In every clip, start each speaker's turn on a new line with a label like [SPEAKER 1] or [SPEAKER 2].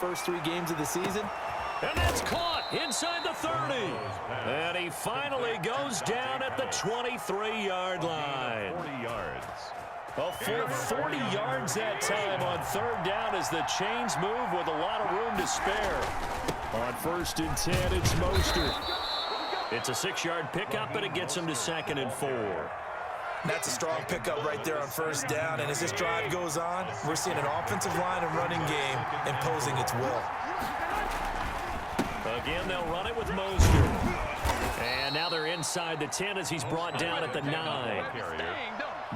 [SPEAKER 1] first 3 games of the season.
[SPEAKER 2] And that's caught inside the 30. And he finally goes down at the 23-yard line.
[SPEAKER 3] 40 yards.
[SPEAKER 2] A full 40 yards that time on third down as the chains move with a lot of room to spare. On 1st and 10, it's Mostert. It's a 6-yard pickup, and it gets him to 2nd and 4.
[SPEAKER 1] That's a strong pickup right there on 1st down. And as this drive goes on, we're seeing an offensive line and running game imposing its will.
[SPEAKER 2] Again, they'll run it with Mostert. And now they're inside the 10 as he's brought down at the 9.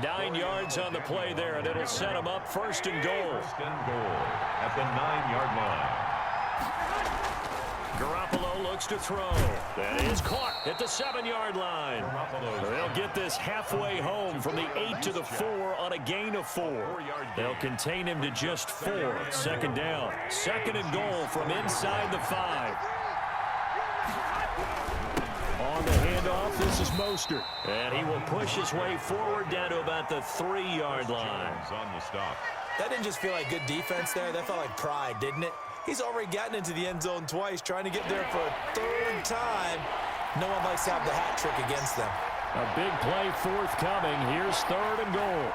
[SPEAKER 2] 9 yards on the play there, and it'll set him up 1st and goal.
[SPEAKER 3] At the 9-yard line.
[SPEAKER 2] Garoppolo looks to throw. That is caught at the 7-yard line. They'll get this halfway home from the 8 to the 4 on a gain of 4. They'll contain him to just 4. 2nd down. 2nd and goal from inside the 5. On the handoff, this is Mostert. And he will push his way forward down to about the 3-yard line.
[SPEAKER 3] On the stop.
[SPEAKER 1] That didn't just feel like good defense there. That felt like pride, didn't it? He's already gotten into the end zone twice, trying to get there for a 3rd time. No one likes to have the hat trick against them.
[SPEAKER 2] A big play forthcoming. Here's 3rd and goal.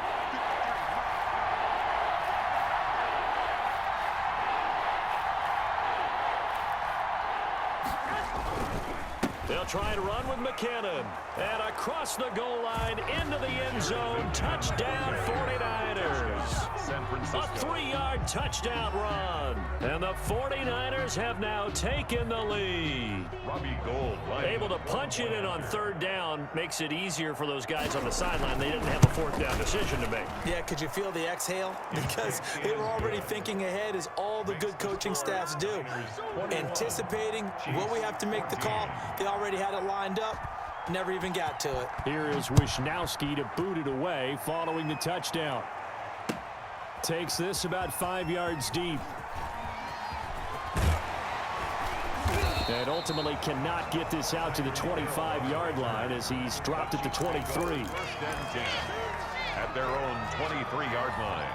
[SPEAKER 2] They'll try to run with McKinnon. And across the goal line into the end zone. Touchdown 49ers. A 3-yard touchdown run. And the 49ers have now taken the lead.
[SPEAKER 3] Robbie Gould.
[SPEAKER 2] Able to punch it in on 3rd down makes it easier for those guys on the sideline. They didn't have a 4th down decision to make.
[SPEAKER 1] Yeah, could you feel the exhale? Because they were already thinking ahead, as all the good coaching staffs do. Anticipating what we have to make the call. They already had it lined up. Never even got to it.
[SPEAKER 2] Here is Wisnowski to boot it away following the touchdown. Takes this about 5 yards deep. And ultimately cannot get this out to the 25-yard line as he's dropped at the 23.
[SPEAKER 3] 1st and 10 at their own 23-yard line.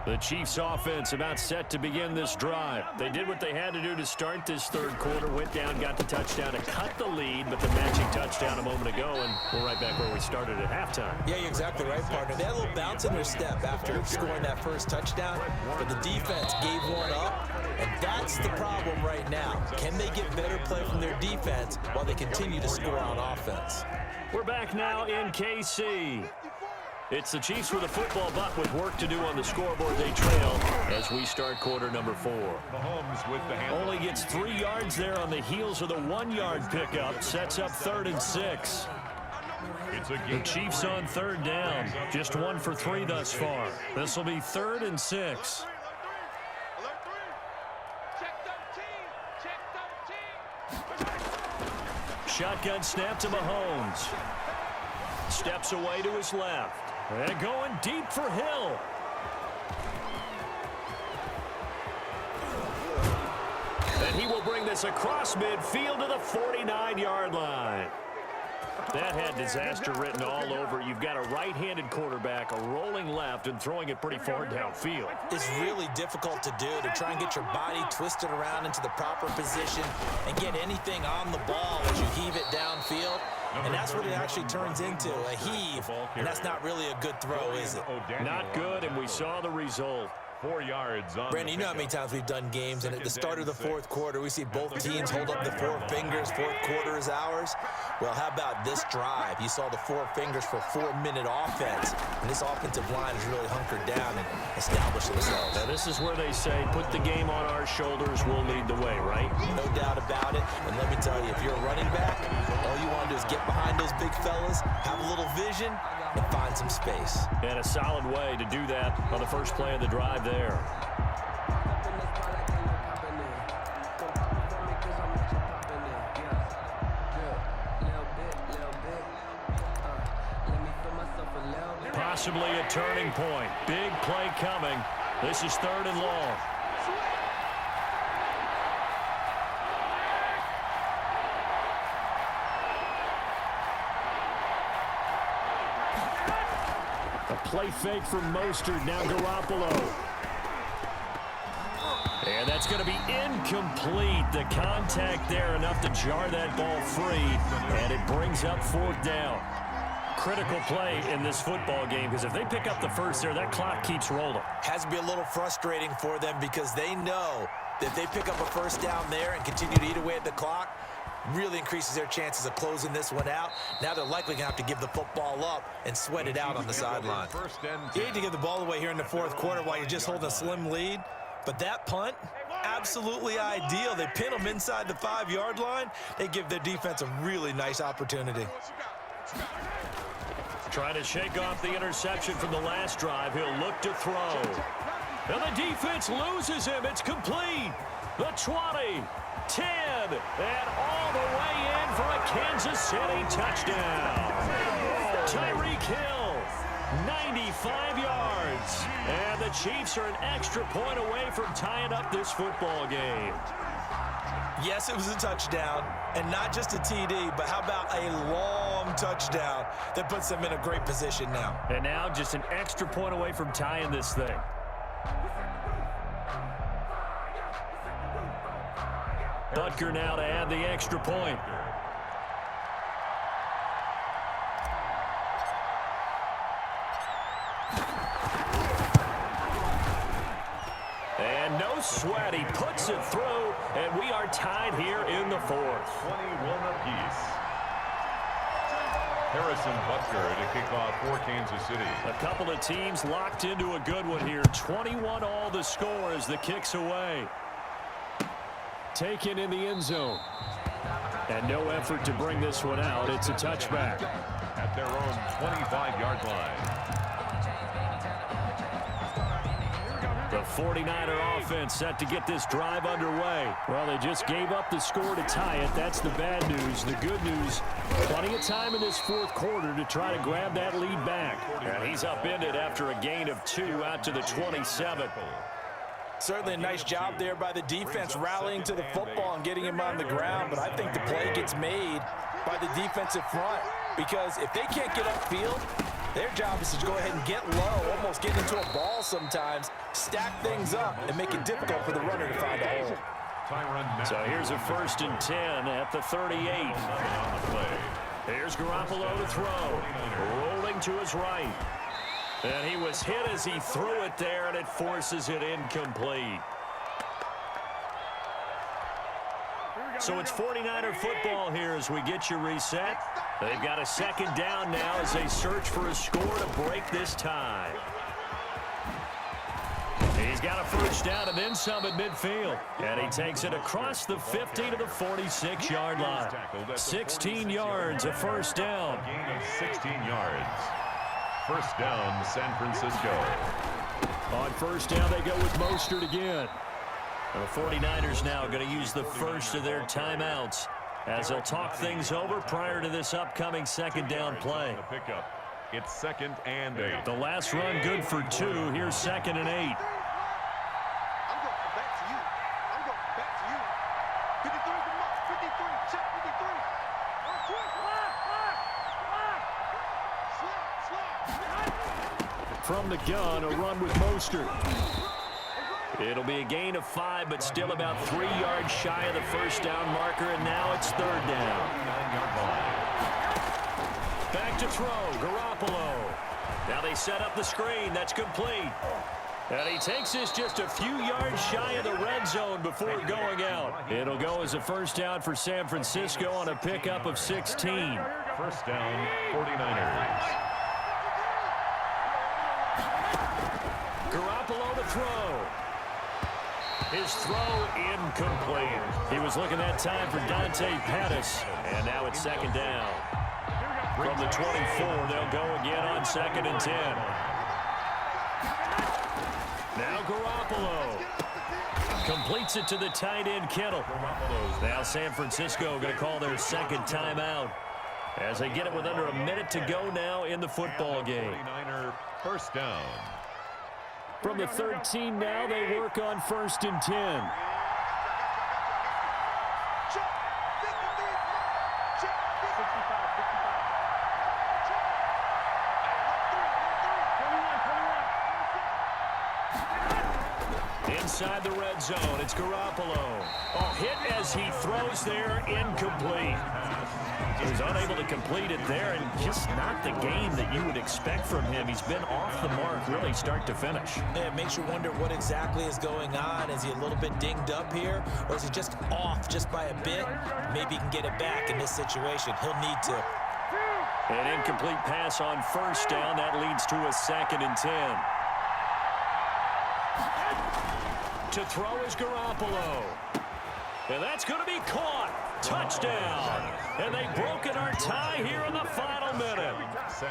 [SPEAKER 2] The Chiefs offense about set to begin this drive. They did what they had to do to start this 3rd quarter, went down, got the touchdown to cut the lead, but the matching touchdown a moment ago, and we're right back where we started at halftime.
[SPEAKER 1] Yeah, you're exactly right, partner. They had a little bounce in their step after scoring that first touchdown, but the defense gave one up, and that's the problem right now. Can they get better play from their defense while they continue to score on offense?
[SPEAKER 2] We're back now in KC. It's the Chiefs with a football, but with work to do on the scoreboard. They trail as we start quarter number 4.
[SPEAKER 3] Mahomes with the handle.
[SPEAKER 2] Only gets 3 yards there on the heels of the 1-yard pickup. Sets up 3rd and 6. The Chiefs on 3rd down. Just 1 for 3 thus far. This will be 3rd and 6. Shotgun snap to Mahomes. Steps away to his left. And going deep for Hill. And he will bring this across midfield to the 49-yard line. That had disaster written all over. You've got a right-handed quarterback, a rolling left, and throwing it pretty far downfield.
[SPEAKER 1] It's really difficult to do, to try and get your body twisted around into the proper position and get anything on the ball as you heave it downfield. And that's what it actually turns into, a heave. And that's not really a good throw, is it?
[SPEAKER 2] Not good, and we saw the result.
[SPEAKER 3] 4 yards on.
[SPEAKER 1] Brandon, you know how many times we've done games, and at the start of the 4th quarter, we see both teams hold up the 4 fingers. 4th quarter is ours. Well, how about this drive? You saw the 4 fingers for 4-minute offense, and this offensive line is really hunkered down and established themselves.
[SPEAKER 2] Now, this is where they say, put the game on our shoulders, we'll lead the way, right?
[SPEAKER 1] No doubt about it. And let me tell you, if you're a running back, all you want to do is get behind those big fellas, have a little vision, and find some space.
[SPEAKER 2] And a solid way to do that on the first play of the drive there. Possibly a turning point. Big play coming. This is 3rd and long. A play fake from Mostert. Now Garoppolo. And that's going to be incomplete. The contact there enough to jar that ball free. And it brings up 4th down. Critical play in this football game, because if they pick up the first there, that clock keeps rolling.
[SPEAKER 1] Has to be a little frustrating for them because they know that if they pick up a first down there and continue to eat away at the clock, really increases their chances of closing this one out. Now they're likely going to have to give the football up and sweat it out on the sideline. You hate to give the ball away here in the 4th quarter while you're just holding a slim lead, but that punt, absolutely ideal. They pin them inside the 5-yard line. They give their defense a really nice opportunity.
[SPEAKER 2] Trying to shake off the interception from the last drive. He'll look to throw. And the defense loses him. It's complete. The 20, 10, and all the way in for a Kansas City touchdown. Tyreek Hill, 95 yards. And the Chiefs are an extra point away from tying up this football game.
[SPEAKER 1] Yes, it was a touchdown, and not just a TD, but how about a long touchdown that puts them in a great position now.
[SPEAKER 2] And now just an extra point away from tying this thing. Butker now to add the extra point. And no sweat. He puts it through, and we are tied here in the 4th.
[SPEAKER 3] 21 apiece. Harrison Butker to kick off for Kansas City.
[SPEAKER 2] A couple of teams locked into a good one here. 21 all the score as the kick's away. Taken in the end zone. And no effort to bring this one out. It's a touchback.
[SPEAKER 3] At their own 25-yard line.
[SPEAKER 2] The 49er offense set to get this drive underway. Well, they just gave up the score to tie it. That's the bad news. The good news, plenty of time in this 4th quarter to try to grab that lead back. And he's upended after a gain of 2 out to the 27.
[SPEAKER 1] Certainly a nice job there by the defense rallying to the football and getting him on the ground, but I think the play gets made by the defensive front because if they can't get upfield, their job is to go ahead and get low, almost get into a ball sometimes, stack things up, and make it difficult for the runner to find a hole.
[SPEAKER 2] So here's a 1st and 10 at the 38. Here's Garoppolo to throw. Rolling to his right. And he was hit as he threw it there, and it forces it incomplete. So it's 49er football here as we get you reset. They've got a 2nd down now as they search for a score to break this tie. He's got a 1st down and then some at midfield. And he takes it across the 50 to the 46-yard line. 16 yards, a 1st down.
[SPEAKER 3] Gain of 16 yards. 1st down, San Francisco.
[SPEAKER 2] On 1st down, they go with Mostert again. And the 49ers now going to use the first of their timeouts as they'll talk things over prior to this upcoming 2nd down play.
[SPEAKER 3] It's 2nd and 8.
[SPEAKER 2] The last run good for 2. Here's 2nd and 8. From the gun, a run with Mostert. It'll be a gain of 5, but still about 3 yards shy of the 1st down marker, and now it's 3rd down. Back to throw, Garoppolo. Now they set up the screen. That's complete. And he takes this just a few yards shy of the red zone before going out. It'll go as a 1st down for San Francisco on a pickup of 16.
[SPEAKER 3] 1st down, 49ers.
[SPEAKER 2] Garoppolo to throw. His throw incomplete. He was looking that time for Dante Pettis. And now it's 2nd down. From the 24, they'll go again on 2nd and 10. Now Garoppolo completes it to the tight end Kittle. Now San Francisco going to call their 2nd timeout as they get it with under a minute to go now in the football game.
[SPEAKER 3] 49er 1st down.
[SPEAKER 2] From the 13 now, they work on 1st and 10. inside the red zone. It's Garoppolo. Oh, hit as he throws there, incomplete. He was unable to complete it there, and just not the game that you would expect from him. He's been off the mark really start to finish.
[SPEAKER 1] Yeah, it makes you wonder what exactly is going on. Is he a little bit dinged up here, or is he just off just by a bit? Maybe he can get it back in this situation. He'll need to.
[SPEAKER 2] An incomplete pass on first down. That leads to a 2nd and 10. To throw is Garoppolo. And that's going to be caught. Touchdown. And they've broken our tie here in the final minute.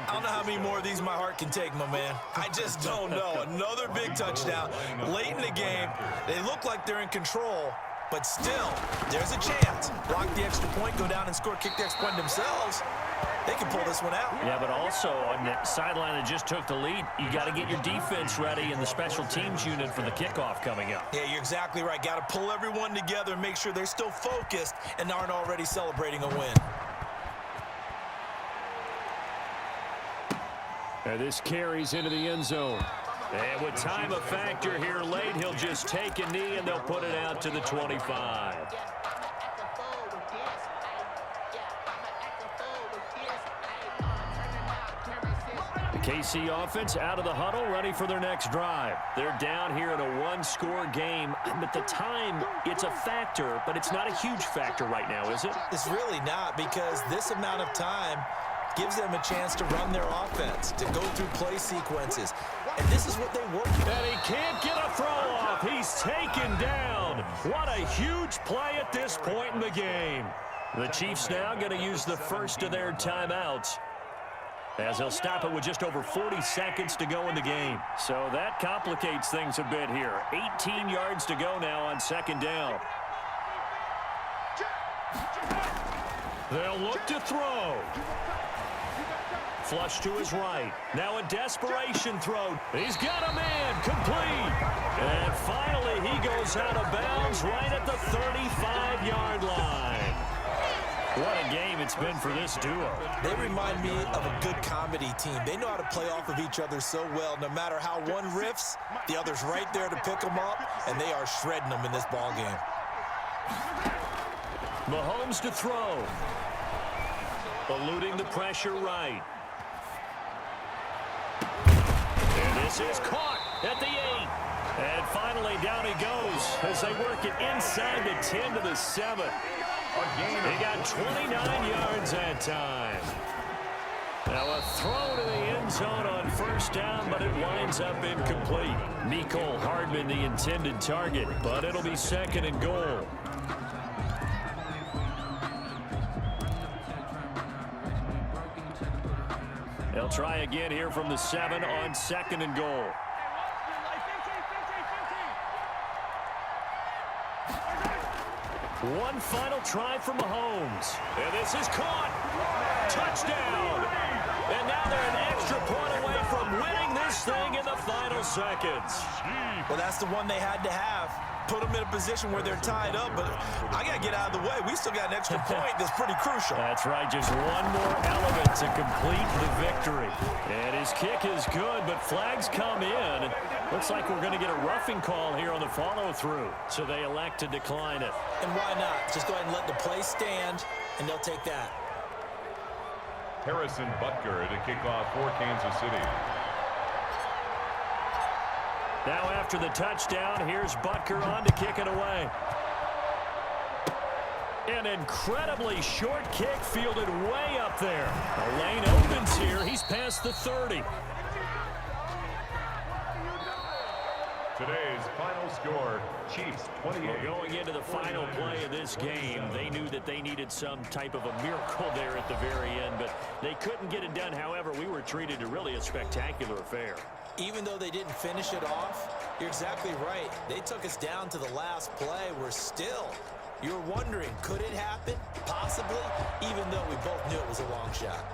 [SPEAKER 1] I don't know how many more of these my heart can take, my man. I just don't know. Another big touchdown late in the game. They look like they're in control, but still, there's a chance. Block the extra point, go down and score, kick the extra point themselves. They can pull this one out.
[SPEAKER 2] Yeah, but also on the sideline that just took the lead, you got to get your defense ready in the special teams unit for the kickoff coming up.
[SPEAKER 1] Yeah, you're exactly right. Got to pull everyone together and make sure they're still focused and aren't already celebrating a win.
[SPEAKER 2] And this carries into the end zone. And with time a factor here late, he'll just take a knee and they'll put it out to the 25. KC offense out of the huddle, ready for their next drive. They're down here in a one-score game. At the time, it's a factor, but it's not a huge factor right now, is it?
[SPEAKER 1] It's really not, because this amount of time gives them a chance to run their offense, to go through play sequences. And this is what they work with.
[SPEAKER 2] And he can't get a throw off. He's taken down. What a huge play at this point in the game. The Chiefs now going to use the first of their timeouts, as they'll stop it with just over 40 seconds to go in the game. So that complicates things a bit here. 18 yards to go now on 2nd down. They'll look to throw. Flush to his right. Now a desperation throw. He's got a man. Complete. And finally he goes out of bounds right at the 35-yard line. What a game it's been for this duo.
[SPEAKER 1] They remind me of a good comedy team. They know how to play off of each other so well. No matter how one riffs, the other's right there to pick them up, and they are shredding them in this ball game.
[SPEAKER 2] Mahomes to throw. Eluding the pressure right. And this is caught at the 8. And finally down he goes as they work it inside the 10 to the 7. He got 29 yards that time. Now a throw to the end zone on first down, but it winds up incomplete. Mecole Hardman the intended target, but it'll be 2nd and goal. They'll try again here from the 7 on 2nd and goal. One final try from Mahomes. And this is caught. Touchdown. And now they're an extra point away from winning this thing in the final seconds.
[SPEAKER 1] Well, that's the one they had to have. Put them in a position where they're tied up, but I got to get out of the way. We still got an extra point that's pretty crucial.
[SPEAKER 2] That's right. Just one more element to complete the victory. And his kick is good, but flags come in. Looks like we're going to get a roughing call here on the follow-through. So they elect to decline it.
[SPEAKER 1] And why not? Just go ahead and let the play stand, and they'll take that.
[SPEAKER 3] Harrison Butker to kick off for Kansas City.
[SPEAKER 2] Now after the touchdown, here's Butker on to kick it away. An incredibly short kick fielded way up there. The lane opens here. He's past the 30.
[SPEAKER 3] Today's final score, Chiefs 28.
[SPEAKER 2] Well, going into the final play of this game, they knew that they needed some type of a miracle there at the very end, but they couldn't get it done. However, we were treated to really a spectacular affair.
[SPEAKER 1] Even though they didn't finish it off, you're exactly right. They took us down to the last play. We're still, you're wondering, could it happen? Possibly, even though we both knew it was a long shot.